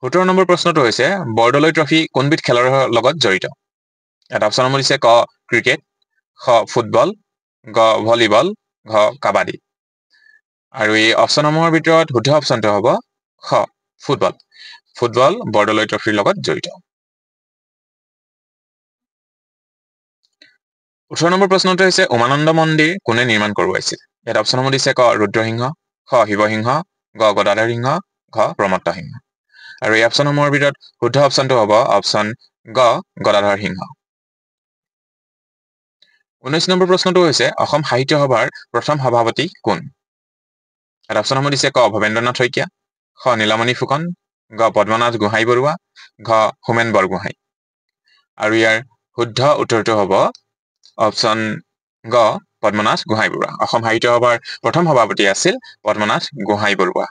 17 number প্ৰশ্নটো হৈছে Bordoloi trophy কোনবিধ খেলৰ লগত জড়িত এটা অপচন নম্বৰ দিছে ক ক্ৰিকেট খ ফুটবল গ ভলিবল ঘ কাবাডী আৰু এই অপচনসমূহৰ ভিতৰত শুদ্ধ অপচনটো হ'ব খ ফুটবল ফুটবল বৰদলৈ ট্ৰফিৰ লগত জড়িত 18 নম্বৰ প্ৰশ্নটো হৈছে উমানন্দ মন্দিৰ কোনে নিৰ্মাণ কৰোৱাইছিল এটা অপচনসমূহ দিছে ক ৰুদ্ৰসিংহ খ শিৱসিংহ গ গদাধৰ সিংহ ঘ প্ৰমত্ত সিংহ আৰু এই অপচনসমূহৰ ভিতৰত শুদ্ধ অপচনটো হ'ব অপচন গ গদাধৰ সিংহ 19 নম্বৰ প্ৰশ্নটো হৈছে অসম সাহিত্য সভাৰ প্ৰথম সভাপতি কোন এটা অপচনসমূহ দিছে ক ভৱেন্দ্ৰনাথ শইকীয়া খ নীলমণি ফুকন গ পদ্মনাথ গোহাঁই বৰুৱা ঘ হোমেন বৰগোহাঁই আৰু ইয়াৰ শুদ্ধ উত্তৰটো হ'ব অপচন গ পদ্মনাথ গোহাঁই বৰুৱা অসম সাহিত্য সভাৰ প্ৰথম সভাপতি আছিল পদ্মনাথ গোহাঁই বৰুৱা